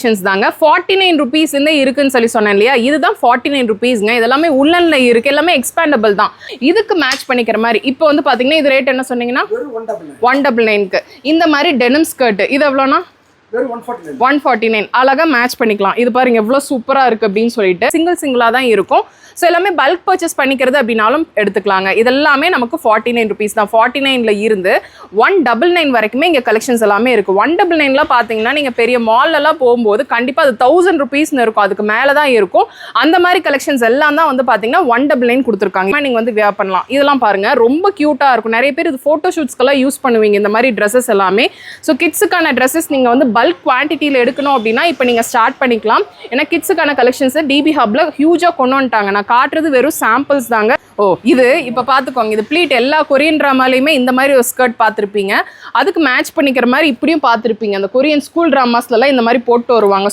Collections தாங்க 49 rupees இருக்குன்னு சொல்லி சொன்னேன் இல்லையா இதுதான் 49 rupeesங்க இதெல்லாமே உள்ளன்ல இருக்கு எல்லாமே எக்ஸ்பேண்டபிள் தான் இதுக்கு மேட்ச் பண்ணிக்கிற மாதிரி இப்போ வந்து பாத்தீங்கன்னா இது ரேட் என்ன சொன்னீங்கன்னா 199க்கு இந்த மாதிரி டெனிம் ஸ்கர்ட் இது எவ்வளோனா 149 அழகா மேட்ச் பண்ணிக்கலாம் இது பாருங்க எவ்வளவு சூப்பரா இருக்கு அப்படின்னு சொல்லிட்டு சிங்கிளா தான் இருக்கும் ஸோ எல்லாமே பல்க் பர்ச்சேஸ் பண்ணிக்கிறது அப்படின்னாலும் எடுத்துக்கலாங்க இதெல்லாமே நமக்கு 49 rupees தான் 49ல இருந்து 199 வரைக்குமே இங்கே கலெக்ஷன்ஸ் எல்லாமே இருக்கு 199ல பார்த்தீங்கன்னா நீங்கள் பெரிய மால்லலாம் போகும்போது கண்டிப்பாக அது 1000 rupeesனு இருக்கும் அதுக்கு மேலே தான் இருக்கும் அந்த மாதிரி கலெக்ஷன்ஸ் எல்லாம் தான் வந்து பார்த்தீங்கன்னா 199 கொடுத்துருக்காங்க நீங்கள் வந்து வியர் பண்ணலாம் இதெல்லாம் பாருங்க ரொம்ப க்யூட்டாக இருக்கும் நிறைய பேர் இது ஃபோட்டோ ஷூட்ஸ்க்கெல்லாம் யூஸ் பண்ணுவீங்க இந்த மாதிரி ட்ரெஸ்ஸஸ் எல்லாமே ஸோ கிட்ஸுக்கான ட்ரெஸ்ஸஸ் நீங்கள் வந்து பல்க் குவான்டிட்டியில் எடுக்கணும் அப்படின்னா இப்போ நீங்கள் ஸ்டார்ட் பண்ணிக்கலாம் ஏன்னா கிட்ஸுக்கான கலெக்ஷன்ஸை டிபி ஹப்ல ஹியூஜாக கொண்டு வந்துட்டாங்க நான் காட்டுறது வெறும் சாம்பிள்ஸ் தாங்க ஓ இது இப்போ பார்த்துக்கோங்க இது ப்ளீட் எல்லா கொரியன் ட்ராமாலையுமே இந்த மாதிரி ஒரு ஸ்கர்ட் பார்த்துருப்பீங்க அதுக்கு மேட்ச் பண்ணிக்கிற மாதிரி இப்படியும் பார்த்துருப்பீங்க அந்த கொரியன் ஸ்கூல் ட்ராமாஸ்லாம் இந்த மாதிரி போட்டு வருவாங்க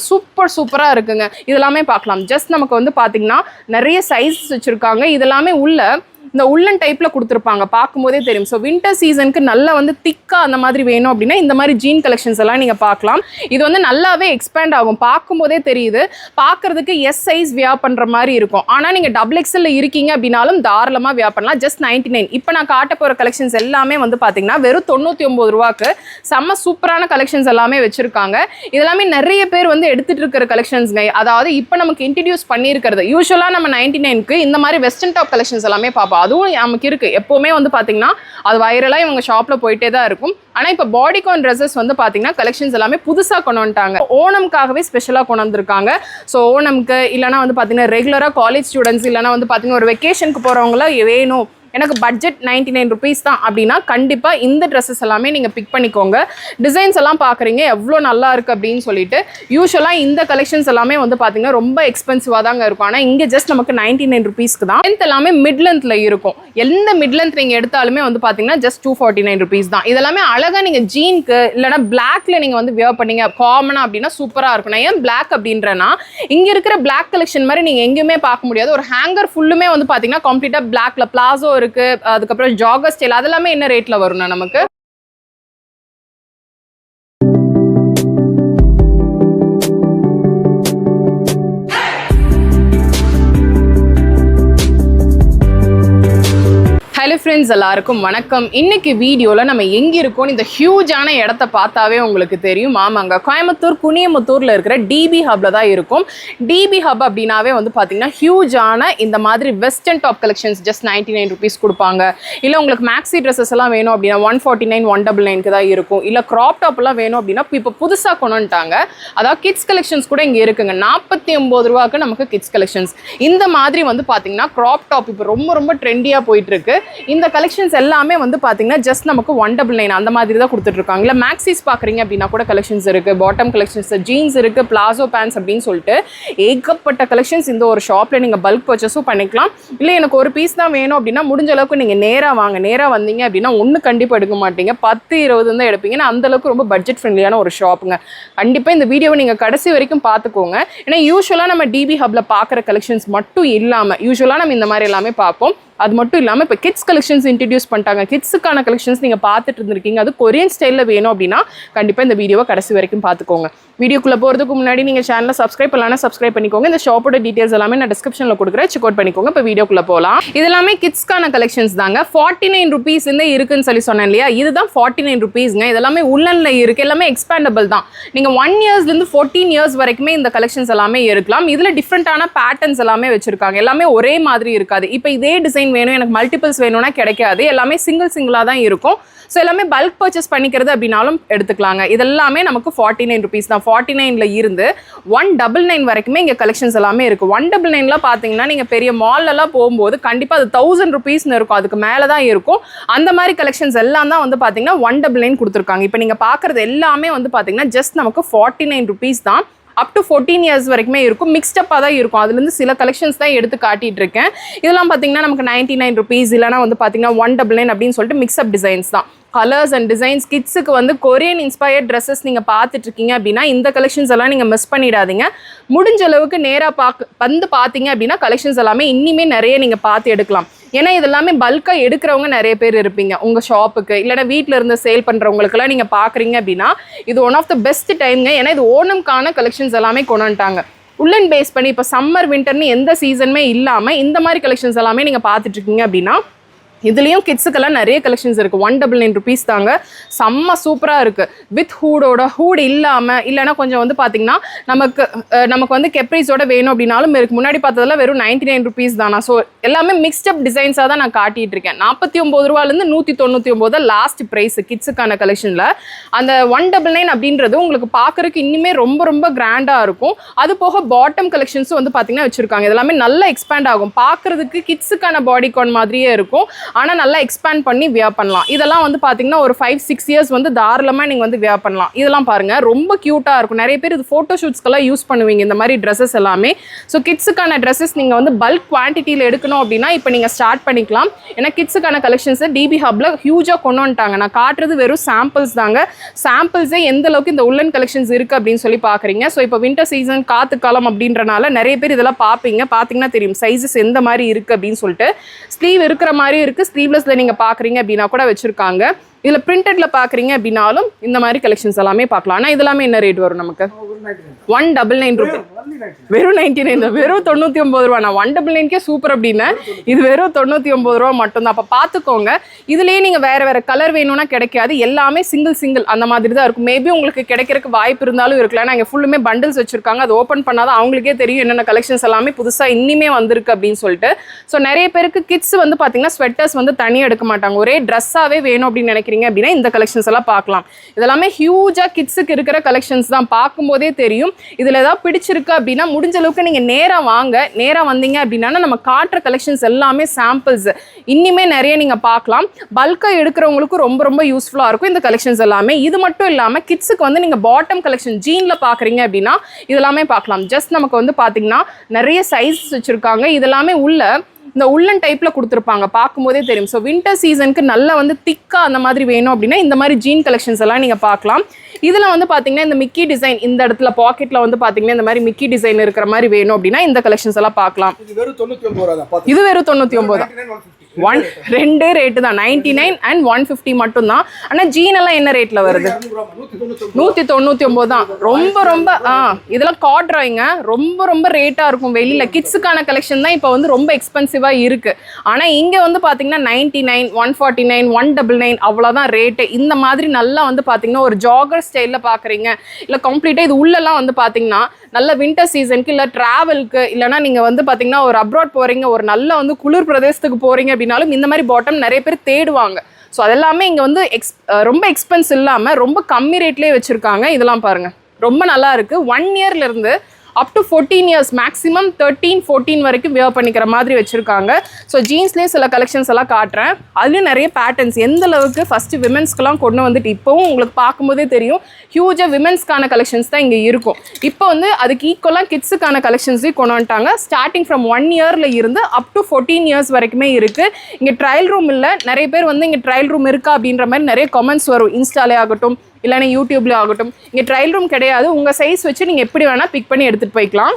சூப்பராக இருக்குங்க இதெல்லாமே பார்க்கலாம் ஜஸ்ட் நமக்கு வந்து பார்த்தீங்கன்னா நிறைய சைஸஸ் வச்சுருக்காங்க இதெல்லாமே உள்ள இந்த உள்ளன் டைப்பில் கொடுத்துருப்பாங்க பார்க்கும்போதே தெரியும் ஸோ வின்டர் சீசனுக்கு நல்லா வந்து திக்காக அந்த மாதிரி வேணும் அப்படின்னா இந்த மாதிரி ஜீன் கலெக்ஷன்ஸ் எல்லாம் நீங்கள் பார்க்கலாம் இது வந்து நல்லாவே எக்ஸ்பேண்ட் ஆகும் பார்க்கும்போதே தெரியுது பார்க்குறதுக்கு எஸ் சைஸ் வியர் பண்ணுற மாதிரி இருக்கும் ஆனால் நீங்கள் டபுள் எக்ஸலில் இருக்கீங்க அப்படின்னாலும் தாராளமாக வியர் பண்ணலாம் ஜஸ்ட் 99 இப்போ நான் காட்ட போகிற கலெக்ஷன்ஸ் எல்லாமே வந்து பார்த்தீங்கன்னா வெறும் 99 ரூபாய்க்கு செம்ம சூப்பரான கலெக்ஷன்ஸ் எல்லாமே வச்சுருக்காங்க இதெல்லாமே நிறைய பேர் வந்து எடுத்துகிட்டு இருக்கிற கலெக்ஷன்ஸ்ங்க அதாவது இப்போ நமக்கு இன்ட்ரடியூஸ் பண்ணியிருக்கிறது யூஸ்வலாக நம்ம 99க்கு இந்த மாதிரி வெஸ்டர்ன் டாப் கலெக்ஷன்ஸ் எல்லாமே பார்ப்போம் அதுவும் நமக்கு இருக்கு எப்பவுமே வந்து பாத்தீங்கன்னா அது வைரலா இவங்க ஷாப்ல போயிட்டே தான் இருக்கும் ஆனா இப்ப பாடிகான் ட்ரெஸ்ஸஸ் வந்து பாத்தீங்கன்னா கலெக்ஷன்ஸ் எல்லாமே புதுசா கொண்டு வந்துட்டாங்க ஓணம்காகவே ஸ்பெஷலா கொண்டு வந்திருக்காங்க ஸோ ஓணம்க்கு இல்லைனா வந்து பாத்தீங்கன்னா ரெகுலரா காலேஜ் ஸ்டூடெண்ட்ஸ் இல்லைனா வந்து பாத்தீங்கன்னா ஒரு வெக்கேஷனுக்கு போறவங்கள வேணும் எனக்கு பட்ஜெட் 99 rupees தான் அப்படின்னா கண்டிப்பாக இந்த ட்ரெஸ்ஸஸ் எல்லாமே நீங்கள் பிக் பண்ணிக்கோங்க டிசைன்ஸ் எல்லாம் பார்க்குறீங்க எவ்வளோ நல்லா இருக்குது அப்படின்னு சொல்லிட்டு யூஸ்வலாக இந்த கலெக்ஷன்ஸ் எல்லாமே வந்து பார்த்தீங்கன்னா ரொம்ப எக்ஸ்பென்சிவாக தாங்க இருக்கும் ஆனால் இங்கே ஜஸ்ட் நமக்கு 99 rupeesக்கு தான் லென்த் எல்லாமே மிட் லென்த்தில் இருக்கும் எந்த மிட் லென்த் நீங்கள் எடுத்தாலுமே வந்து பார்த்தீங்கன்னா ஜஸ்ட் 249 rupees தான் இதெல்லாமே அழகாக நீங்கள் ஜீனுக்கு இல்லைனா பிளாக்ல நீங்கள் வந்து வியர் பண்ணீங்க காமனாக அப்படின்னா சூப்பராக இருக்கும் நான் ஏன் பிளாக் அப்படின்றனா இங்கே இருக்கிற பிளாக் கலெக்ஷன் மாதிரி நீங்கள் எங்கேயுமே பார்க்க முடியாது ஒரு ஹேங்கர் ஃபுல்லுமே வந்து பார்த்தீங்கன்னா கம்ப்ளீட்டாக பிளாக்ல பிளாசோ இருக்கு அதுக்கப்புறம் ஜாகர் ஸ்டைல் அதெல்லாமே என்ன ரேட்ல வரும்னா நமக்கு ஹலோ ஃப்ரெண்ட்ஸ் எல்லாருக்கும் வணக்கம் இன்னைக்கு வீடியோவில் நம்ம எங்கே இருக்கோம் இந்த ஹியூஜான இடத்த பார்த்தாவே உங்களுக்கு தெரியும் ஆமாங்க கோயம்புத்தூர் குனியமுத்தூரில் இருக்கிற டிபி ஹப்ல தான் இருக்கும் டிபி ஹப் அப்படின்னாவே வந்து பார்த்தீங்கன்னா ஹியூஜான இந்த மாதிரி western top collections just 99 rupees கொடுப்பாங்க இல்லை உங்களுக்கு மேக்ஸி ட்ரெஸ்ஸஸ் எல்லாம் வேணும் அப்படின்னா 149 199 தான் இருக்கும் இல்லை க்ராப் டாப்லாம் வேணும் அப்படின்னா இப்போ புதுசாக கொண்டு வந்துட்டாங்க அதாவது கிட்ஸ் கலெக்ஷன்ஸ் கூட இங்கே இருக்குங்க 49 ரூபாய்க்கு நமக்கு கிட்ஸ் கலெக்ஷன்ஸ் இந்த மாதிரி வந்து பார்த்தீங்கன்னா க்ராப் டாப் இப்போ ரொம்ப ட்ரெண்டியாக போயிட்டு இருக்கு இந்த கலெக்ஷன்ஸ் எல்லாமே வந்து பாத்தீங்கன்னா ஜஸ்ட் நமக்கு 199 அந்த மாதிரி தான் கொடுத்துட்டு இருக்காங்க இல்ல மேக்ஸிஸ் பாக்குறீங்க அப்படின்னா கூட கலெக்ஷன்ஸ் இருக்கு பாட்டம் கலெக்ஷன்ஸ் ஜீன்ஸ் இருக்கு பிளாசோ பேண்ட்ஸ் அப்படின்னு சொல்லிட்டு ஏகப்பட்ட கலெக்ஷன்ஸ் இந்த ஒரு ஷாப்ல நீங்க பல்க் பர்ச்சேஸும் பண்ணிக்கலாம் இல்ல எனக்கு ஒரு பீஸ் தான் வேணும் அப்படின்னா முடிஞ்ச அளவுக்கு நீங்க நேரா வாங்க நேரா வந்தீங்க அப்படின்னா ஒண்ணு கண்டிப்பா எடுக்க மாட்டீங்க 10-20 தான் எடுப்பீங்க அந்த அளவுக்கு ரொம்ப பட்ஜெட் ஃப்ரெண்ட்லியான ஒரு ஷாப்புங்க கண்டிப்பா இந்த வீடியோவை நீங்க கடைசி வரைக்கும் பாத்துக்கோங்க ஏன்னா யூஸ்வலா நம்ம டிபி ஹப்ல பாக்குற கலெக்ஷன்ஸ் மட்டும் இல்லாம யூஸ்வலா நம்ம இந்த மாதிரி எல்லாமே பார்ப்போம் அது மட்டும் இல்லாமல் இப்போ கிட்ஸ் கலெக்ஷன்ஸ் இன்ட்ரடியூஸ் பண்ணிட்டாங்க கிட்ஸுக்கான கலெக்ஷன்ஸ் நீங்கள் பார்த்துட்டு இருந்திருக்கீங்க அது கொரியன் ஸ்டைலில் வேணும் அப்படின்னா கண்டிப்பாக இந்த வீடியோவை கடைசி வரைக்கும் பார்த்துக்கோங்க வீடியோக்குள்ளே போகிறதுக்கு முன்னாடி நீங்கள் சேனலை சப்ஸ்கிரைப் பண்ணலாம் சப்ஸ்கிரைப் பண்ணிக்கோங்க இந்த ஷாப்போட டீட்டெயில்ஸ் எல்லாமே நான் டிஸ்கிரிப்ஷனில் கொடுக்குறேன் செக் அவுட் பண்ணிக்கோங்க இப்போ வீடியோக்குள்ளே போகலாம் இது எல்லாமே கிட்ஸ்க்கான கலெக்ஷன்ஸ் தாங்க 49 rupees இருக்குன்னு சொல்லி சொன்னேன் இல்லையா இதுதான் 49 rupeesங்க இதெல்லாமே உள்ளன்ல இருக்குது எல்லாமே எக்ஸ்பேண்டபிள் தான் நீங்கள் 1 yearsலேருந்து 14 years வரைக்குமே இந்த கலெக்ஷன்ஸ் எல்லாமே இருக்கலாம் இதில் டிஃப்ரெண்ட்டான பேட்டர்ன்ஸ் எல்லாமே வச்சுருக்காங்க எல்லாமே ஒரே மாதிரி இருக்காது இப்போ இதே டிசைன் வேணும் எனக்கு மல்டிபிள்ஸ் வேணும்னா கிடைக்காது எல்லாமே சிங்கிளா தான் இருக்கும் ஸோ எல்லாமே பல்க் பர்ச்சேஸ் பண்ணிக்கிறது அப்படின்னாலும் எடுத்துக்கலாங்க இதெல்லாமே நமக்கு 49 rupees தான் 49ல இருந்து 199 வரைக்குமே இங்கே கலெக்ஷன்ஸ் எல்லாமே இருக்கு 199ல பார்த்தீங்கன்னா நீங்கள் பெரிய மால்லலாம் போகும்போது கண்டிப்பாக அது 1000 rupeesனு இருக்கும் அதுக்கு மேலே தான் இருக்கும் அந்த மாதிரி கலெக்ஷன்ஸ் எல்லாம் தான் வந்து பார்த்தீங்கன்னா 199 கொடுத்துருக்காங்க இப்போ நீங்கள் பார்க்குறது எல்லாமே வந்து பார்த்தீங்கன்னா ஜஸ்ட் நமக்கு 49 rupees தான் அப் டு 14 years வரைக்குமே இருக்கும் மிக்ஸ்டப்பாக தான் இருக்கும் அதுலேருந்து சில கலெக்ஷன்ஸ் தான் எடுத்து காட்டிட்டு இருக்கேன் இதெல்லாம் பார்த்தீங்கன்னா நமக்கு 99 rupees இல்லைனா வந்து பார்த்தீங்கன்னா 199 அப்படின்னு சொல்லிட்டு மிக்ஸ்அப் டிசைன்ஸ் தான் கலர்ஸ் அண்ட் டிசைன்ஸ் கிட்ஸுக்கு வந்து கொரியன் இன்ஸ்பயர்ட் ட்ரெஸ்ஸஸ் நீங்கள் பார்த்துட்டு இருக்கீங்க அப்படின்னா இந்த கலெக்ஷன்ஸ் எல்லாம் நீங்கள் மிஸ் பண்ணிடாதீங்க. முடிஞ்ச அளவுக்கு நேராக வந்து பார்த்தீங்க அப்படின்னா கலெக்ஷன்ஸ் எல்லாமே இன்னிமே நிறைய நீங்கள் பார்த்து எடுக்கலாம். ஏன்னா இதெல்லாமே பல்காக எடுக்கிறவங்க நிறைய பேர் இருப்பீங்க உங்கள் ஷாப்புக்கு, இல்லைனா வீட்டில் இருந்து சேல் பண்ணுறவங்களுக்குலாம் நீங்கள் பார்க்குறீங்க அப்படின்னா இது ஒன் ஆஃப் த பெஸ்ட் டைம்ங்க. ஏன்னா இது ஓணம்கான கலெக்ஷன்ஸ் எல்லாமே கொண்டு வந்துட்டாங்க. உள்ளன் பேஸ் பண்ணி இப்போ சம்மர் வின்டர்னு எந்த சீசனுமே இல்லாமல் இந்த மாதிரி கலெக்ஷன்ஸ் எல்லாமே நீங்கள் பார்த்துட்டு இருக்கீங்க அப்படின்னா இதுலேயும் கிட்ஸுக்கெல்லாம் நிறைய கலெக்ஷன்ஸ் இருக்குது. 199 rupees தாங்க. செம்ம சூப்பராக இருக்குது. வித் ஹூடோட, ஹூட் இல்லாமல் இல்லைனா கொஞ்சம் வந்து பார்த்திங்கன்னா நமக்கு வந்து கெப்ரிஸோட வேணும் அப்படின்னாலும் இருக்கு. முன்னாடி பார்த்ததெல்லாம் வெறும் 99 rupees தானா. ஸோ எல்லாமே மிக்ஸ்டப் டிசைன்ஸாக தான் நான் காட்டிகிட்டு இருக்கேன். 49 ரூபாலேருந்து 199 லாஸ்ட் ப்ரைஸ் கிட்ஸுக்கான கலெக்ஷனில். அந்த 199 அப்படின்றது உங்களுக்கு பார்க்குறதுக்கு இன்னுமே ரொம்ப ரொம்ப கிராண்டாக இருக்கும். அது போக பாட்டம் கலெக்ஷன்ஸும் வந்து பார்த்திங்கன்னா வச்சுருக்காங்க. இதெல்லாமே நல்லா எக்ஸ்பேண்ட் ஆகும். பார்க்குறதுக்கு கிட்ஸுக்கான பாடி கான் மாதிரியே இருக்கும். ஆனால் நல்லா எக்ஸ்பேண்ட் பண்ணி வியர் பண்ணலாம். இதெல்லாம் வந்து பார்த்தீங்கன்னா ஒரு 5-6 இயர்ஸ் வந்து தாராளமாக நீங்கள் வந்து வியர் பண்ணலாம். இதெல்லாம் பாருங்கள் ரொம்ப க்யூட்டாக இருக்கும். நிறைய பேர் இது ஃபோட்டோ ஷூட்ஸ்க்கெல்லாம் யூஸ் பண்ணுவீங்க இந்த மாதிரி ட்ரெஸ்ஸஸ் எல்லாமே. ஸோ கிட்ஸுக்கான ட்ரெஸ்ஸஸ் நீங்கள் வந்து பல்க் குவான்டிட்டியில் எடுக்கணும் அப்படின்னா இப்போ நீங்கள் ஸ்டார்ட் பண்ணிக்கலாம். ஏன்னா கிட்ஸுக்கான கலெக்ஷன்ஸை டிபி ஹப்பில் ஹியூஜாக கொண்டு வந்துட்டாங்க. நான் காட்டுறது வெறும் சாம்பிள்ஸ் தாங்க. சாம்பிள்ஸே எந்த அளவுக்கு இந்த உள்ளன் கலெக்ஷன்ஸ் இருக்குது அப்படின்னு சொல்லி பார்க்குறீங்க. ஸோ இப்போ வின்டர் சீசன் காற்று காலம் அப்படின்றனால நிறைய பேர் இதெல்லாம் பார்ப்பீங்க. பார்த்தீங்கன்னா தெரியும் சைஸஸ் எந்த மாதிரி இருக்குது அப்படின்னு சொல்லிட்டு. ஸ்லீவ் இருக்கிற மாதிரி இருக்குது. ஸ்லீவ்லெஸ்ல நீங்க பாக்குறீங்க அப்படின்னா கூட வச்சிருக்காங்க. இதுல பிரிண்டட்ல பாக்குறீங்க அப்படின்னாலும் இந்த மாதிரி கலெக்ஷன்ஸ் எல்லாமே பார்க்கலாம். ஆனா இதெல்லாமே என்ன ரேட் வரும் நமக்கு? 199 rupees. வெறும் 99 தான். வெறும் 99 ரூபா. நான் 199 சூப்பர் அப்படின்னா இது வெறும் 99 ரூபா மட்டும்தான். அப்போ பார்த்துக்கோங்க. இதுலேயே நீங்கள் வேறு கலர் வேணும்னா கிடைக்காது. எல்லாமே சிங்கிள் அந்த மாதிரி தான் இருக்கும். மேபி உங்களுக்கு கிடைக்கிறதுக்கு வாய்ப்பு இருந்தாலும் இருக்கலாம். ஏன்னா இங்கே ஃபுல்லுமே பண்டில்ஸ் வச்சுருக்காங்க. அது ஓப்பன் பண்ணாதான் அவங்களுக்கே தெரியும் என்னென்ன கலெக்ஷன்ஸ் எல்லாமே புதுசாக இன்னிமே வந்திருக்கு அப்படின்னு சொல்லிட்டு. ஸோ நிறைய பேருக்கு கிட்ஸ் வந்து பார்த்தீங்கன்னா ஸ்வெட்டர்ஸ் வந்து தனியாக எடுக்க மாட்டாங்க. ஒரே ட்ரெஸ்ஸாகவே வேணும் அப்படின்னு நினைக்கிறீங்க அப்படின்னா இந்த கலெக்ஷன்ஸ் எல்லாம் பார்க்கலாம். இதெல்லாமே ஹியூஜாக கிட்ஸுக்கு இருக்கிற கலெக்ஷன்ஸ் தான். பார்க்கும்போதே தெரியும். இதில் ஏதாவது பிடிச்சிருக்கு அப்படின்னா முடிஞ்ச அளவுக்கு நீங்கள் நேராக வாங்க. நேராக வந்தீங்க அப்படின்னா நம்ம காட்டுற கலெக்ஷன்ஸ் எல்லாமே சாம்பிள்ஸ் இன்னுமே நிறைய நீங்கள் பார்க்கலாம். பல்காக எடுக்கிறவங்களுக்கும் ரொம்ப ரொம்ப யூஸ்ஃபுல்லாக இருக்கும் இந்த கலெக்ஷன்ஸ் எல்லாமே. இது மட்டும் இல்லாமல் கிட்ஸுக்கு வந்து நீங்கள் பாட்டம் கலெக்ஷன் ஜீனில் பார்க்குறீங்க அப்படின்னா இதெல்லாமே பார்க்கலாம். ஜஸ்ட் நமக்கு வந்து பார்த்தீங்கன்னா நிறைய சைஸஸ் வச்சுருக்காங்க. இதெல்லாமே உள்ள இந்த உள்ளன் டைப்பில் கொடுத்துருப்பாங்க. பார்க்கும்போதே தெரியும். ஸோ வின்டர் சீசனுக்கு நல்லா வந்து திக்காக அந்த மாதிரி வேணும் அப்படின்னா இந்த மாதிரி ஜீன் கலெக்ஷன்ஸ் எல்லாம் நீங்கள் பார்க்கலாம். இதில் வந்து பார்த்தீங்கன்னா இந்த மிக்கி டிசைன் இந்த இடத்துல பாக்கெட்டில் வந்து பார்த்தீங்கன்னா இந்த மாதிரி மிக்கி டிசைன் இருக்கிற மாதிரி வேணும் அப்படின்னா இந்த கலெக்ஷன்ஸ் எல்லாம் பார்க்கலாம். இது வெறும் 99 தான். ரெண்டு ரேட்டு தான். 99 and 150 மட்டும்தான். ஆனால் ஜீன் எல்லாம் என்ன ரேட்டில் வருது? 199 தான். ரொம்ப ரொம்ப இதெல்லாம் காட்ராயிங்க. ரொம்ப ரொம்ப ரேட்டாக இருக்கும் வெளியில். கிட்ஸுக்கான கலெக்ஷன் தான் இப்போ வந்து ரொம்ப எக்ஸ்பென்சிவாக இருக்குது. ஆனால் இங்கே வந்து பார்த்தீங்கன்னா 99, 149, 199 அவ்வளோதான் ரேட்டு. இந்த மாதிரி நல்லா வந்து பார்த்தீங்கன்னா ஒரு ஜாகர் ஸ்டைலில் பார்க்குறீங்க இல்லை கம்ப்ளீட்டாக இது உள்ளெல்லாம் வந்து பார்த்தீங்கன்னா நல்ல வின்டர் சீசனுக்கு இல்லை ட்ராவலுக்கு இல்லைனா நீங்கள் வந்து பார்த்தீங்கன்னா ஒரு அப்ராட் போகிறீங்க, ஒரு நல்ல வந்து குளிர் பிரதேசத்துக்கு போகிறீங்க அப்படின்னாலும் இந்த மாதிரி பாட்டம் நிறைய பேர் தேடுவாங்க. ஸோ அதெல்லாமே இங்கே வந்து ரொம்ப எக்ஸ்பென்ஸ் இல்லாமல் ரொம்ப கம்மி ரேட்லேயே வச்சுருக்காங்க. இதெல்லாம் பாருங்கள் ரொம்ப நல்லா இருக்குது. 1 இயர்லேருந்து அப் டு 14 இயர்ஸ் மேக்ஸிமம் 13-14 வரைக்கும் வியர் பண்ணிக்கிற மாதிரி வச்சுருக்காங்க. ஸோ ஜீன்ஸ்லேயே சில கலெக்ஷன்ஸ் எல்லாம் காட்டுறேன். அதுலேயும் நிறைய பேட்டர்ன்ஸ் எந்த அளவுக்கு ஃபஸ்ட்டு விமென்ஸ்க்குலாம் கொண்டு வந்துட்டு இப்போவும் உங்களுக்கு பார்க்கும்போதே தெரியும் ஹியூஜாக விமென்ஸ்க்கான கலெக்ஷன்ஸ் தான் இங்கே இருக்கும். இப்போ வந்து அதுக்கு ஈக்குவலாக கிட்ஸுக்கான கலெக்ஷன்ஸையும் கொண்டு வந்துட்டாங்க. ஸ்டார்டிங் ஃப்ரம் 1 இயரில் இருந்து அப் டு 14 இயர்ஸ் வரைக்குமே இருக்குது. இங்கே ட்ரையல் ரூம் இல்லை. நிறைய பேர் வந்து இங்கே ட்ரையல் ரூம் இருக்கா அப்படின்ற மாதிரி நிறைய கமெண்ட்ஸ் வரும். இன்ஸ்டாலே ஆகட்டும் இல்லைனா யூடியூப்ல ஆகட்டும். இங்கே ட்ரையல் ரூம் கிடையாது. உங்கள் சைஸ் வச்சு நீங்கள் எப்படி வேணால் பிக் பண்ணி எடுத்துகிட்டு போய்க்கலாம்.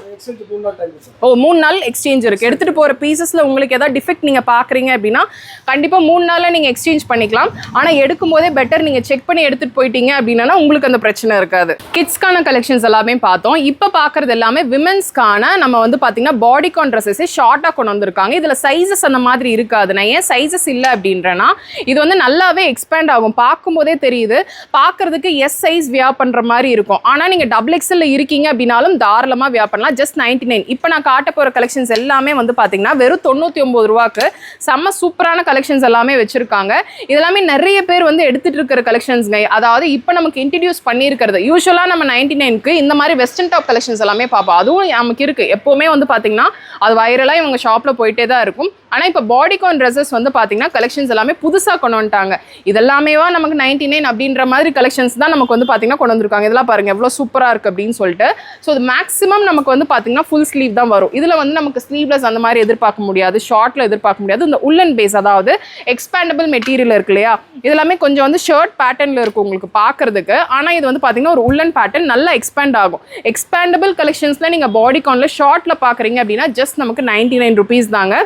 3 நாள் எக்ஸ்சேஞ்ச் இருக்குது. எடுத்துகிட்டு போகிற பீசஸில் உங்களுக்கு ஏதாவது டிஃபெக்ட் நீங்கள் பார்க்குறீங்க அப்படின்னா கண்டிப்பாக 3 நாளில் நீங்கள் எக்ஸ்சேஞ்ச் பண்ணிக்கலாம். ஆனால் எடுக்கும் போதே பெட்டர் நீங்கள் செக் பண்ணி எடுத்துகிட்டு போயிட்டீங்க அப்படின்னா உங்களுக்கு அந்த பிரச்சனை இருக்காது. கிட்ஸ்க்கான கலெக்ஷன்ஸ் எல்லாமே பார்த்தோம். இப்போ பார்க்குறது எல்லாமே விமென்ஸ்க்கான நம்ம வந்து பார்த்தீங்கன்னா பாடிகான் ட்ரெஸ்ஸஸே ஷார்ட்டாக கொண்டு வந்திருக்காங்க. இதில் சைஸஸ் அந்த மாதிரி இருக்காது. நான் ஏன் சைஸஸ் இல்லை அப்படின்றேன்னா இது வந்து நல்லாவே எக்ஸ்பேண்ட் ஆகும். பார்க்கும்போதே தெரியுது. பார்க்குறதுக்கு எஸ் சைஸ் வியர் பண்ணுற மாதிரி இருக்கும். ஆனால் நீங்கள் XXL இருக்கீங்க அப்படின்னாலும் தாராளமாக வியர் பண்ணலாம். ஜஸ்ட் 99. இப்போ நான் காட்ட போகிற கலெக்ஷன்ஸ் எல்லாமே வந்து பார்த்தீங்கன்னா வெறும் 99 ரூபாய்க்கு செம்ம சூப்பரான கலெக்ஷன்ஸ் எல்லாமே வச்சுருக்காங்க. இதெல்லாமே நிறைய பேர் வந்து எடுத்துகிட்டு இருக்கிற கலெக்ஷன்ஸ்ங்க. அதாவது இப்போ நமக்கு இன்ட்ரடியூஸ் பண்ணியிருக்கிறது யூஸ்வலாக நம்ம 99க்கு இந்த மாதிரி வெஸ்டர்ன் டாப் கலெக்ஷன்ஸ் எல்லாமே பார்ப்போம். அதுவும் நமக்கு இருக்குது. எப்போவுமே வந்து பார்த்தீங்கன்னா அது வைரலாக இவங்க ஷாப்பில் போயிட்டே தான் இருக்கும். ஆனால் இப்போ பாடிகான் ட்ரெஸ்ஸஸ் வந்து பார்த்தீங்கன்னா கலெக்ஷன்ஸ் எல்லாமே புதுசாக கொண்டு வந்துட்டாங்க. இதெல்லாமேவா நமக்கு 99 அப்படின்ற மாதிரி கலெக்ஷன்ஸ் தான் நமக்கு வந்து பார்த்தீங்கன்னா கொண்டு வந்திருக்காங்க. இதெல்லாம் பாருங்கள் எவ்வளோ சூப்பராக இருக்குது அப்படின்னு சொல்லிட்டு. ஸோ இது மேக்ஸிமம் நமக்கு வந்து பார்த்தீங்கன்னா ஃபுல் ஸ்லீவ் தான் வரும். இதில் வந்து நமக்கு ஸ்லீவ்லெஸ் அந்த மாதிரி எதிர்பார்க்க முடியாது, ஷார்ட்டில் எதிர்பார்க்க முடியாது. இந்த உள்ளன் பேஸ் அதாவது எக்ஸ்பேண்டபிள் மெட்டீரியல் இருக்கு இல்லையா, இதெல்லாமே கொஞ்சம் வந்து ஷர்ட் பேட்டர்னில் இருக்கும் உங்களுக்கு பார்க்கறதுக்கு. ஆனால் இது வந்து பார்த்தீங்கன்னா ஒரு உள்ளன் பேட்டர்ன் நல்லா எக்ஸ்பேண்ட் ஆகும். எக்ஸ்பேண்டபிள் கலெக்ஷன்ஸில் நீங்கள் பாடிகானில் ஷார்ட்டில் பார்க்குறீங்க அப்படின்னா ஜஸ்ட் நமக்கு 99 rupees தாங்க.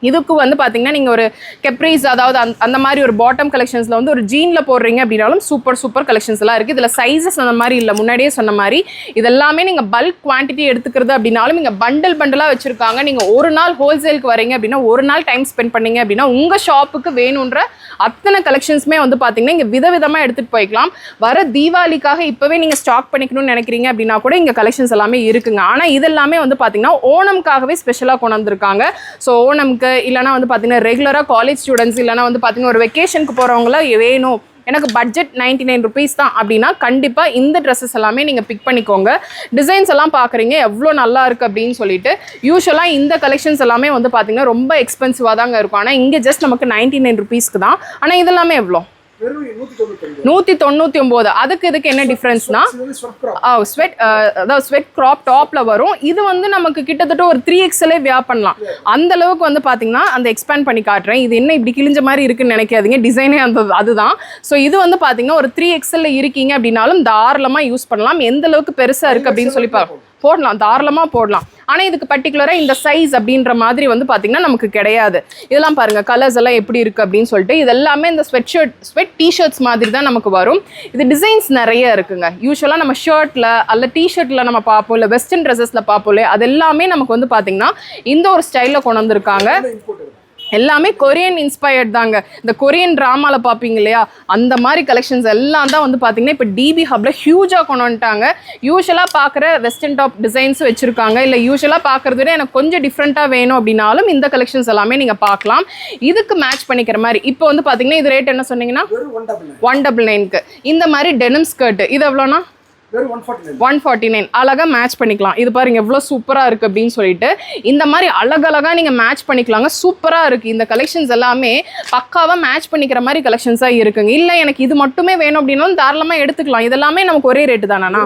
இதுக்கு வந்து பார்த்தீங்கன்னா நீங்கள் ஒரு கெப்ரீஸ் அதாவது அந்த மாதிரி ஒரு பாட்டம் கலெக்ஷன்ஸில் வந்து ஒரு ஜீனில் போடுறீங்க அப்படின்னாலும் சூப்பர் கலெக்ஷன்ஸ் எல்லாம் இருக்குது. இதில் சைஸஸ் அந்த மாதிரி இல்லை, முன்னாடியே சொன்ன மாதிரி இதெல்லாமே நீங்கள் பல்க் குவான்டிட்டி எடுத்துக்கிறது அப்படின்னாலும் நீங்கள் பண்டலாக வச்சுருக்காங்க. நீங்கள் ஒரு நாள் ஹோல்சேலுக்கு வரீங்க அப்படின்னா ஒரு நாள் டைம் ஸ்பெண்ட் பண்ணீங்க அப்படின்னா உங்கள் ஷாப்புக்கு வேணுன்ற அத்தனை கலெக்ஷன்ஸுமே வந்து பார்த்தீங்கன்னா இங்கே விதவிதமாக எடுத்துகிட்டு போய்க்கலாம். வர தீபாவளிக்காக இப்போவே நீங்கள் ஸ்டாக் பண்ணிக்கணும்னு நினைக்கிறீங்க அப்படின்னா கூட இங்கே கலெக்ஷன்ஸ் எல்லாமே இருக்குங்க. ஆனால் இதெல்லாமே வந்து பார்த்தீங்கன்னா ஓணம்காகவே ஸ்பெஷலாக கொண்டு வந்திருக்காங்க. ஸோ ஓணம்க்கு இல்லைனா வந்து பார்த்தீங்கன்னா ரெகுலராக காலேஜ் ஸ்டூடெண்ட்ஸ் இல்லைனா வந்து பார்த்தீங்கன்னா ஒரு வெக்கேஷனுக்கு போகிறவங்களாம் வேணும், எனக்கு பட்ஜெட் 99 rupees தான் அப்படின்னா கண்டிப்பாக இந்த ட்ரெஸ்ஸஸ் எல்லாமே நீங்கள் பிக் பண்ணிக்கோங்க. டிசைன்ஸ் எல்லாம் பார்க்குறீங்க எவ்வளோ நல்லா இருக்குது அப்படின்னு சொல்லிட்டு. யூஸ்வலாக இந்த கலெக்ஷன்ஸ் எல்லாமே வந்து பார்த்தீங்கன்னா ரொம்ப எக்ஸ்பென்சிவாக தாங்க இருக்கும். ஆனால் இங்கே ஜஸ்ட் நமக்கு 99 rupeesக்கு தான். ஆனால் இதெல்லாமே எவ்வளோ 199. அதுக்கு இதுக்கு என்ன டிஃப்ரென்ஸ்னா ஸ்வெட் கிராப் டாப்ல வரும். இது வந்து நமக்கு கிட்டத்தட்ட ஒரு 3XL வியர் பண்ணலாம். அந்த அளவுக்கு வந்து பாத்தீங்கன்னா அந்த எக்ஸ்பேண்ட் பண்ணி காட்டுறேன். இது என்ன இப்படி கிழிஞ்ச மாதிரி இருக்குன்னு நினைக்காதீங்க, டிசைனே அந்த அதுதான். ஸோ இது வந்து பாத்தீங்கன்னா ஒரு 3XL இருக்கீங்க அப்படின்னாலும் தாராளமா யூஸ் பண்ணலாம். எந்த அளவுக்கு பெருசா இருக்கு அப்படின்னு சொல்லி போடலாம், தாராளமாக போடலாம். ஆனால் இதுக்கு பர்டிகுலராக இந்த சைஸ் அப்படின்ற மாதிரி வந்து பார்த்தீங்கன்னா நமக்கு கிடையாது. இதெல்லாம் பாருங்கள் கலர்ஸ் எல்லாம் எப்படி இருக்குது அப்படின்னு சொல்லிட்டு. இது எல்லாமே இந்த ஸ்வெட் டிஷர்ட்ஸ் மாதிரி தான் நமக்கு வரும். இது டிசைன்ஸ் நிறைய இருக்குங்க. யூஸ்வலாக நம்ம ஷர்ட்டில் அல்ல டிஷர்ட்டில் நம்ம பார்ப்போம், இல்லை வெஸ்டர்ன் ட்ரெஸ்ஸஸில் பார்ப்போம். அது எல்லாமே நமக்கு வந்து பார்த்தீங்கன்னா இந்த ஒரு ஸ்டைலில் கொண்டு வந்திருக்காங்க. எல்லாமே கொரியன் இன்ஸ்பயர்ட் தாங்க. இந்த கொரியன் ட்ராமாவில் பார்ப்பீங்க இல்லையா, அந்த மாதிரி கலெக்ஷன்ஸ் எல்லாம் தான் வந்து பார்த்தீங்கன்னா இப்போ டிபி ஹப்பில் ஹியூஜாக கொண்டு வந்துட்டாங்க. யூஸ்வலாக பார்க்குற வெஸ்டர்ன் டாப் டிசைன்ஸ் வச்சுருக்காங்க. இல்லை யூஸ்வலாக பார்க்குறது விட எனக்கு கொஞ்சம் டிஃப்ரெண்ட்டாக வேணும் அப்படின்னாலும் இந்த கலெக்ஷன்ஸ் எல்லாமே நீங்கள் பார்க்கலாம். இதுக்கு மேட்ச் பண்ணிக்கிற மாதிரி இப்போ வந்து பார்த்தீங்கன்னா இது ரேட் என்ன சொன்னீங்கன்னா 199க்கு இந்த மாதிரி டெனிம் ஸ்கர்ட். இது எவ்வளோனா 149. அழகாக மேட்ச் பண்ணிக்கலாம். இது பாருங்க எவ்வளோ சூப்பராக இருக்குது அப்படின்னு சொல்லிட்டு. இந்த மாதிரி அழகழகாக நீங்கள் மேட்ச் பண்ணிக்கலாங்க. சூப்பராக இருக்குது. இந்த கலெக்ஷன்ஸ் எல்லாமே பக்காவாக மேட்ச் பண்ணிக்கிற மாதிரி கலெக்ஷன்ஸாக இருக்குங்க. இல்லை எனக்கு இது மட்டுமே வேணும் அப்படின்னாலும் தாராளமாக எடுத்துக்கலாம். இதெல்லாமே நமக்கு ஒரே ரேட்டு தானா?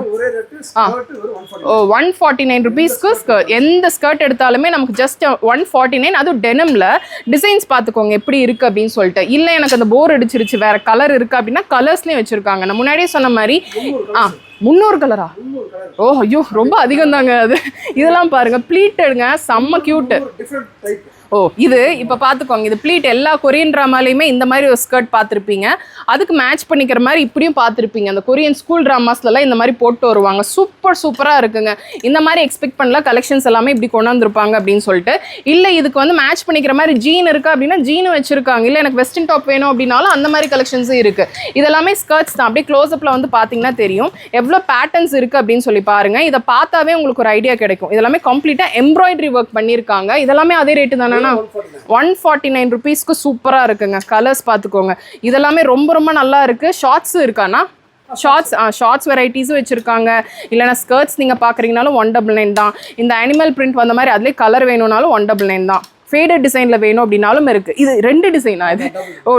149 rupeesக்கு ஸ்கர்ட். எந்த ஸ்கர்ட் எடுத்தாலுமே நமக்கு ஜஸ்ட் 149. அதுவும் டெனிமில் டிசைன்ஸ் பார்த்துக்கோங்க எப்படி இருக்குது அப்படின்னு சொல்லிட்டு. இல்லை எனக்கு அந்த போர் அடிச்சிருச்சு வேறு கலர் இருக்குது அப்படின்னா கலர்ஸ்லேயும் வச்சுருக்காங்க. நான் முன்னாடியே சொன்ன மாதிரி 300 கலரா? ஓ ஐயோ ரொம்ப அதிகம் தாங்க அது. இதெல்லாம் பாருங்க ப்ளீட்டடுங்க, செம்ம கியூட்டு. ஓ இது இப்போ பார்த்துக்கோங்க, இது ப்ளீட் எல்லா கொரியன் ட்ராமாலையுமே இந்த மாதிரி ஒரு ஸ்கர்ட் பார்த்துருப்பீங்க. அதுக்கு மேட்ச் பண்ணிக்கிற மாதிரி இப்படியும் பார்த்துருப்பீங்க. அந்த கொரியன் ஸ்கூல் ட்ராமாஸ்லாம் இந்த மாதிரி போட்டு வருவாங்க. சூப்பராக இருக்குங்க. இந்த மாதிரி எக்ஸ்பெக்ட் பண்ணல கலெக்ஷன்ஸ் எல்லாமே இப்படி கொண்டு வந்திருப்பாங்க அப்படின்னு சொல்லிட்டு. இல்லை இதுக்கு வந்து மேட்ச் பண்ணிக்கிற மாதிரி ஜீன் இருக்குது அப்படின்னா ஜீனும் வச்சுருக்காங்க. இல்லை எனக்கு வெஸ்டர்ன் டாப் வேணும் அப்படின்னாலும் அந்த மாதிரி கலெக்ஷன்ஸும் இருக்குது. இதெல்லாமே ஸ்கர்ட்ஸ் தான். அப்படியே க்ளோஸ்அப்பில் வந்து பார்த்தீங்கன்னா தெரியும் எவ்வளோ பேட்டர்ன்ஸ் இருக்குது அப்படின்னு சொல்லி பாருங்கள். இதை பார்த்தாவே உங்களுக்கு ஒரு ஐடியா கிடைக்கும். இதெல்லாமே கம்ப்ளீட்டாக எம்ப்ராய்டரி ஒர்க் பண்ணியிருக்காங்க. இதெல்லாமே அதே ரேட்டு தானே 149 rupeesக்கு சூப்பரா இருக்குங்க. கலர்ஸ் பார்த்துக்கோங்க. இதெல்லாமே ரொம்ப நல்லா இருக்கு. ஷார்ட்ஸும் இருக்கானா? ஷார்ட்ஸ் வெரைட்டிஸும் வச்சுருக்காங்க. இல்லைனா ஸ்கர்ட்ஸ் நீங்கள் பார்க்குறீங்கனாலும் 199 தான். இந்த அனிமல் பிரிண்ட் வந்த மாதிரி அதுலேயே கலர் வேணும்னாலும் 199 தான். ஃபேடட் டிசைனில் வேணும் அப்படின்னாலும் இருக்குது. இது 2 டிசைனா? இது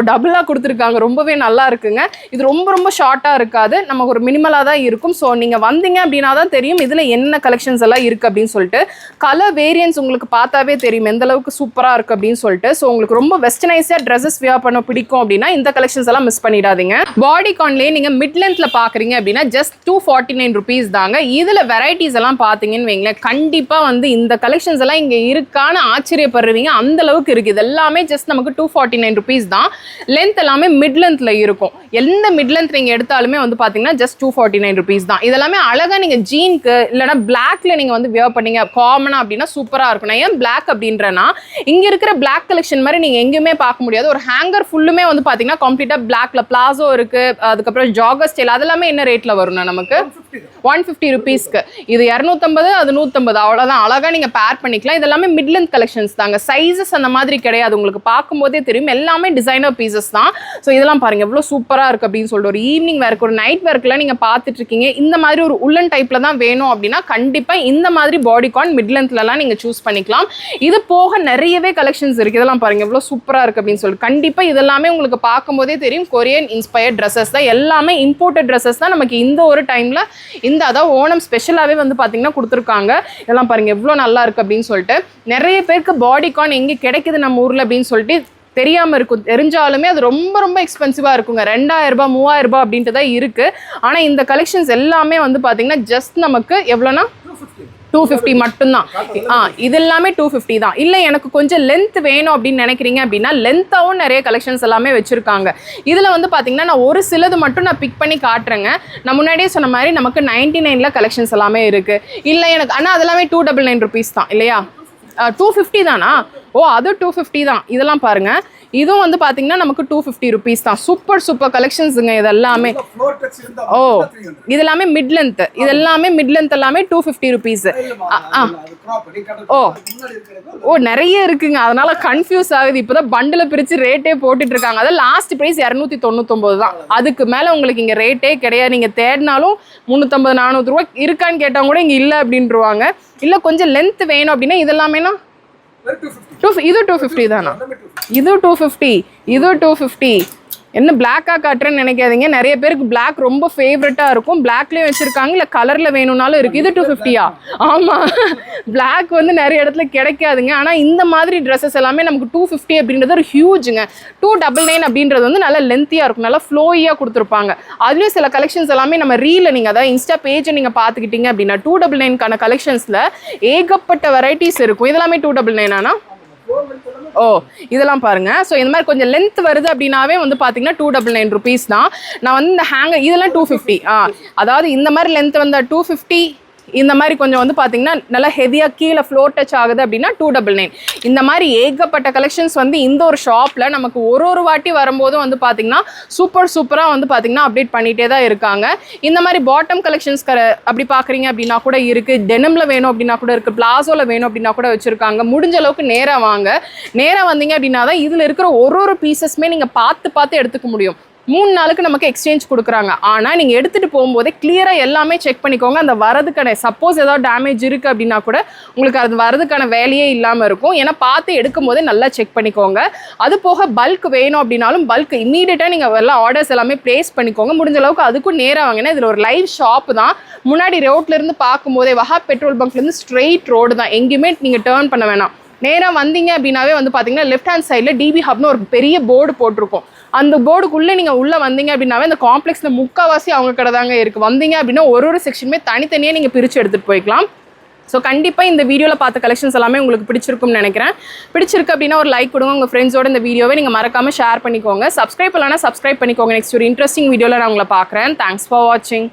டபுளாக கொடுத்துருக்காங்க. ரொம்பவே நல்லா இருக்குங்க. இது ரொம்ப ஷார்ட்டாக இருக்காது, நமக்கு ஒரு மினிமலாக தான் இருக்கும். ஸோ நீங்கள் வந்தீங்க அப்படின்னா தான் தெரியும் இதில் என்ன கலெக்ஷன்ஸ் எல்லாம் இருக்குது அப்படின்னு சொல்லிட்டு. கலர் வேரியன்ஸ் உங்களுக்கு பார்த்தாவே தெரியும் எந்த அளவுக்கு சூப்பராக இருக்குது அப்படின்னு சொல்லிட்டு. ஸோ உங்களுக்கு ரொம்ப வெஸ்டர்னைஸாக ட்ரெஸ்ஸஸ் வியர் பண்ண பிடிக்கும் அப்படின்னா இந்த கலெக்ஷன்ஸ் எல்லாம் மிஸ் பண்ணிடாதீங்க. பாடிகான்லேயே நீங்கள் மிட் லென்த்தில் பார்க்குறீங்க அப்படின்னா ஜஸ்ட் 249 rupees தாங்க. இதில் வெரைட்டிஸ் எல்லாம் பார்த்தீங்கன்னு வைங்களேன், கண்டிப்பாக வந்து இந்த கலெக்ஷன்ஸ் எல்லாம் இங்கே இருக்கான்னு ஆச்சரியப்படுறீங்க. அந்த அளவுக்கு இருக்கு. இது எல்லாமே ஜஸ்ட் நமக்கு 249 rupees தான். லென்த் எல்லாமே மிட் லென்த்ல இருக்கும். எந்த மிட் லென்த் நீங்க எடுத்தாலுமே வந்து பாத்தீங்கன்னா ஜஸ்ட் 249 rupees தான். இதெல்லாமே அழகா நீங்க ஜீனுக்கு இல்லைனா பிளாக்ல நீங்க வந்து வியர் பண்ணீங்க காமனா அப்படின்னா சூப்பரா இருக்கும். நான் ஏன் பிளாக் அப்படின்றனா இங்க இருக்கிற பிளாக் கலெக்ஷன் மாதிரி நீங்க எங்கேயுமே பார்க்க முடியாது. ஒரு ஹேங்கர் ஃபுல்லுமே வந்து பாத்தீங்கன்னா கம்ப்ளீட்டா பிளாக்ல பிளாசோ இருக்கு. அதுக்கப்புறம் ஜாகர் ஸ்டைல் அதெல்லாமே என்ன ரேட்ல வரும்னா நமக்கு 150 rupeesக்கு. இது 250 அது 150 அவ்வளவுதான். அழகா நீங்க பேர் பண்ணிக்கலாம். இதெல்லாமே மிட் லென்த் கலெக்ஷன்ஸ் தாங்க. சைஸஸ் அந்த மாதிரி கிடையாது, உங்களுக்கு பார்க்கும்போதே தெரியும் எல்லாமே டிசைனர் பீசஸ் தான். ஸோ இதெல்லாம் பாருங்கள் எவ்வளோ சூப்பராக இருக்குது அப்படின்னு சொல்லிட்டு ஒரு ஈவினிங் வேர்க்கு ஒரு நைட் வேர்க்கெலாம் நீங்கள் பார்த்துட்டு இருக்கீங்க, இந்த மாதிரி ஒரு உள்ளன் டைப்பில் தான் வேணும் அப்படின்னா கண்டிப்பாக இந்த மாதிரி பாடிகான் மிட் லென்த்லலாம் நீங்கள் சூஸ் பண்ணிக்கலாம். இது போக நிறையவே கலெக்ஷன்ஸ் இருக்குது. இதெல்லாம் பாருங்கள் எவ்வளோ சூப்பராக இருக்குது அப்படின்னு சொல்லிட்டு கண்டிப்பாக இதெல்லாமே உங்களுக்கு பார்க்கும்போதே தெரியும் கொரியன் இன்ஸ்பயர்ட் ட்ரெஸ்ஸஸ் தான், எல்லாமே இம்போர்ட்டட் ட்ரெஸ்ஸஸ் தான் நமக்கு இந்த ஒரு டைமில் இந்த அதாவது ஓணம் ஸ்பெஷலாகவே வந்து பார்த்தீங்கன்னா கொடுத்துருக்காங்க. இதெல்லாம் பாருங்கள் எவ்வளோ நல்லா இருக்குது அப்படின்னு சொல்லிட்டு நிறைய பேருக்கு பாடிகான் எங்கே கிடைக்குது நம்ம ஊரில் அப்படின்னு சொல்லிட்டு தெரியாமல் இருக்கும், தெரிஞ்சாலுமே அது ரொம்ப ரொம்ப எக்ஸ்பென்சிவாக இருக்குங்க. 2000 ரூபாய் 3000 ரூபாய் அப்படின்ட்டு தான் இருக்குது. ஆனால் இந்த கலெக்ஷன்ஸ் எல்லாமே வந்து பார்த்தீங்கன்னா ஜஸ்ட் நமக்கு எவ்வளோனா 250 மட்டும்தான். இது எல்லாமே 250 தான். இல்லை எனக்கு கொஞ்சம் லென்த் வேணும் அப்படின்னு நினைக்கிறீங்க அப்படின்னா லென்த்தாகவும் நிறைய கலெக்ஷன்ஸ் எல்லாமே வச்சுருக்காங்க. இதில் வந்து பார்த்தீங்கன்னா நான் ஒரு சிலது மட்டும் நான் பிக் பண்ணி காட்டுறேங்க. நான் முன்னாடியே சொன்ன மாதிரி நமக்கு 99ல் கலெக்ஷன்ஸ் எல்லாமே இருக்குது. இல்லை எனக்கு ஆனால் அதெல்லாமே 299 ருபீஸ் தான் இல்லையா? 250 தானா? ஓ அது 250 தான். இதெல்லாம் பாருங்க, இதுவும் வந்து பாத்தீங்கன்னா நமக்கு 250 ருபீஸ் தான். சூப்பர் சூப்பர் கலெக்ஷன்ஸுங்க இது எல்லாமே. ஓ இது எல்லாமே மிட் லென்த், இது எல்லாமே மிட் லென்த் எல்லாமே 250 ருபீஸ். ஓ நிறைய இருக்குங்க, அதனால கன்ஃபியூஸ் ஆகுது. இப்போதான் பண்டில் பிரித்து ரேட்டே போட்டுட்டு இருக்காங்க. அதான் லாஸ்ட் ப்ரைஸ் 299 தான். அதுக்கு மேலே உங்களுக்கு இங்கே ரேட்டே கிடையாது. நீங்கள் தேடினாலும் 350-400 ரூபா இருக்கான்னு கேட்டால் கூட இங்கே இல்லை அப்படின்ட்டுருவாங்க. இல்லை கொஞ்சம் லென்த் வேணும் அப்படின்னா இதெல்லாமேனா இது 250 தானா? இது 250, இது 250. என்ன பிளாக்காக காட்டுறேன்னு நினைக்காதீங்க, நிறைய பேருக்கு பிளாக் ரொம்ப ஃபேவரட்டாக இருக்கும். பிளாக்லேயும் வச்சுருக்காங்க, இல்லை கலரில் வேணும்னாலும் இருக்குது. இது 250யா? ஆமாம், பிளாக் வந்து நிறைய இடத்துல கிடைக்காதுங்க. ஆனால் இந்த மாதிரி ட்ரெஸ்ஸஸ் எல்லாமே நமக்கு 250 அப்படின்றது ஒரு ஹியூஜுங்க. 299 அப்படின்றது வந்து நல்லா லென்த்தியாக இருக்கும், நல்லா ஃப்ளோயியாக கொடுத்துருப்பாங்க. அதுலேயும் சில கலெக்ஷன்ஸ் எல்லாமே நம்ம ரீலில் நீங்கள் அதாவது இன்ஸ்டா பேஜை நீங்கள் பார்த்துக்கிட்டீங்க அப்படின்னா 299க்கான கலெக்ஷன்ஸில் ஏகப்பட்ட வெரைட்டிஸ் இருக்கும். இதெல்லாமே 299 ஆனா? ஓ இதெல்லாம் பாருங்க. ஸோ இந்த மாதிரி கொஞ்சம் லென்த் வருது அப்படின்னாவே வந்து பார்த்தீங்கன்னா 299 ருபீஸ் தான். நான் வந்து இந்த ஹேங்கர் இதெல்லாம் 250. அதாவது இந்த மாதிரி லென்த் வந்த 250, இந்த மாதிரி கொஞ்சம் வந்து பார்த்தீங்கன்னா நல்லா ஹெவியாக கீழே ஃப்ளோர் டச் ஆகுது அப்படின்னா 299. இந்த மாதிரி ஏகப்பட்ட கலெக்ஷன்ஸ் வந்து இந்த ஒரு ஷாப்பில் நமக்கு ஒரு வாட்டி வரும்போதும் வந்து பார்த்தீங்கன்னா சூப்பராக வந்து பார்த்தீங்கன்னா அப்டேட் பண்ணிகிட்டே தான் இருக்காங்க. இந்த மாதிரி பாட்டம் கலெக்ஷன்ஸ் அப்படி பார்க்குறீங்க அப்படின்னா கூட இருக்குது. டெனிமில் வேணும் அப்படின்னா கூட இருக்குது, பிளாசோவில் வேணும் அப்படின்னா கூட வச்சுருக்காங்க. முடிஞ்ச அளவுக்கு நேராக வாங்க. நேராக வந்தீங்க அப்படின்னா தான் இதில் இருக்கிற ஒரு பீசஸ்மே நீங்கள் பார்த்து எடுத்துக்க முடியும். 3 நாளுக்கு நமக்கு எக்ஸ்சேஞ்ச் கொடுக்குறாங்க. ஆனால் நீங்கள் எடுத்துகிட்டு போகும்போதே கிளியராக எல்லாமே செக் பண்ணிக்கோங்க. அந்த வரதுக்கான சப்போஸ் ஏதாவது டேமேஜ் இருக்குது அப்படின்னா கூட உங்களுக்கு அது வரதுக்கான வேலையே இல்லாமல் இருக்கும். ஏன்னா பார்த்து எடுக்கும் போதே நல்லா செக் பண்ணிக்கோங்க. அது போக பல்க் வேணும் அப்படின்னாலும் பல்க் இம்மீடியட்டாக நீங்கள் எல்லாம் ஆர்டர்ஸ் எல்லாமே ப்ளேஸ் பண்ணிக்கோங்க. முடிஞ்ச அளவுக்கு அதுக்கும் நேராக வாங்கினா இதில் ஒரு லைவ் ஷாப் தான். முன்னாடி ரோட்லேருந்து பார்க்கும்போதே வஹாப் பெட்ரோல் பங்க்லேருந்து ஸ்ட்ரெயிட் ரோடு தான், எங்கேயுமே நீங்கள் டேர்ன் பண்ண வேணாம். நேராக வந்தீங்க அப்படின்னாவே வந்து பார்த்தீங்கன்னா லெஃப்ட் ஹேண்ட் சைடில் டிபி ஹப்னு ஒரு பெரிய போர்டு போட்டிருக்கோம். அந்த போர்டுக்குள்ளே நீங்கள் உள்ளே வந்தீங்க அப்படின்னாவே அந்த காம்ப்ளெக்ஸில் முக்கால்வாசி அவங்க கடை தாங்க இருக்குது. வந்தீங்க அப்படின்னா ஒரு செக்ஷனுமே தனித்தனியாக நீங்கள் பிரித்து எடுத்துகிட்டு போய்க்கலாம். ஸோ கண்டிப்பாக இந்த வீடியோவில் பார்த்த கலெக்ஷன்ஸ் எல்லாமே உங்களுக்கு பிடிச்சிருக்கும்னு நினைக்கிறேன். பிடிச்சிருக்கு அப்படின்னா ஒரு லைக் கொடுங்க. உங்கள் ஃப்ரெண்ட்ஸோட இந்த வீடியோவை நீங்கள் மறக்காமல் ஷேர் பண்ணிக்கோங்க. சப்ஸ்கிரைப் பண்ணலன்னா சப்ஸ்கிரைப் பண்ணிக்கோங்க. நெக்ஸ்ட் ஒரு இன்ட்ரெஸ்டிங் வீடியோவில் நான் உங்களை பார்க்குறேன். தேங்க்ஸ் ஃபார் வாட்சிங்.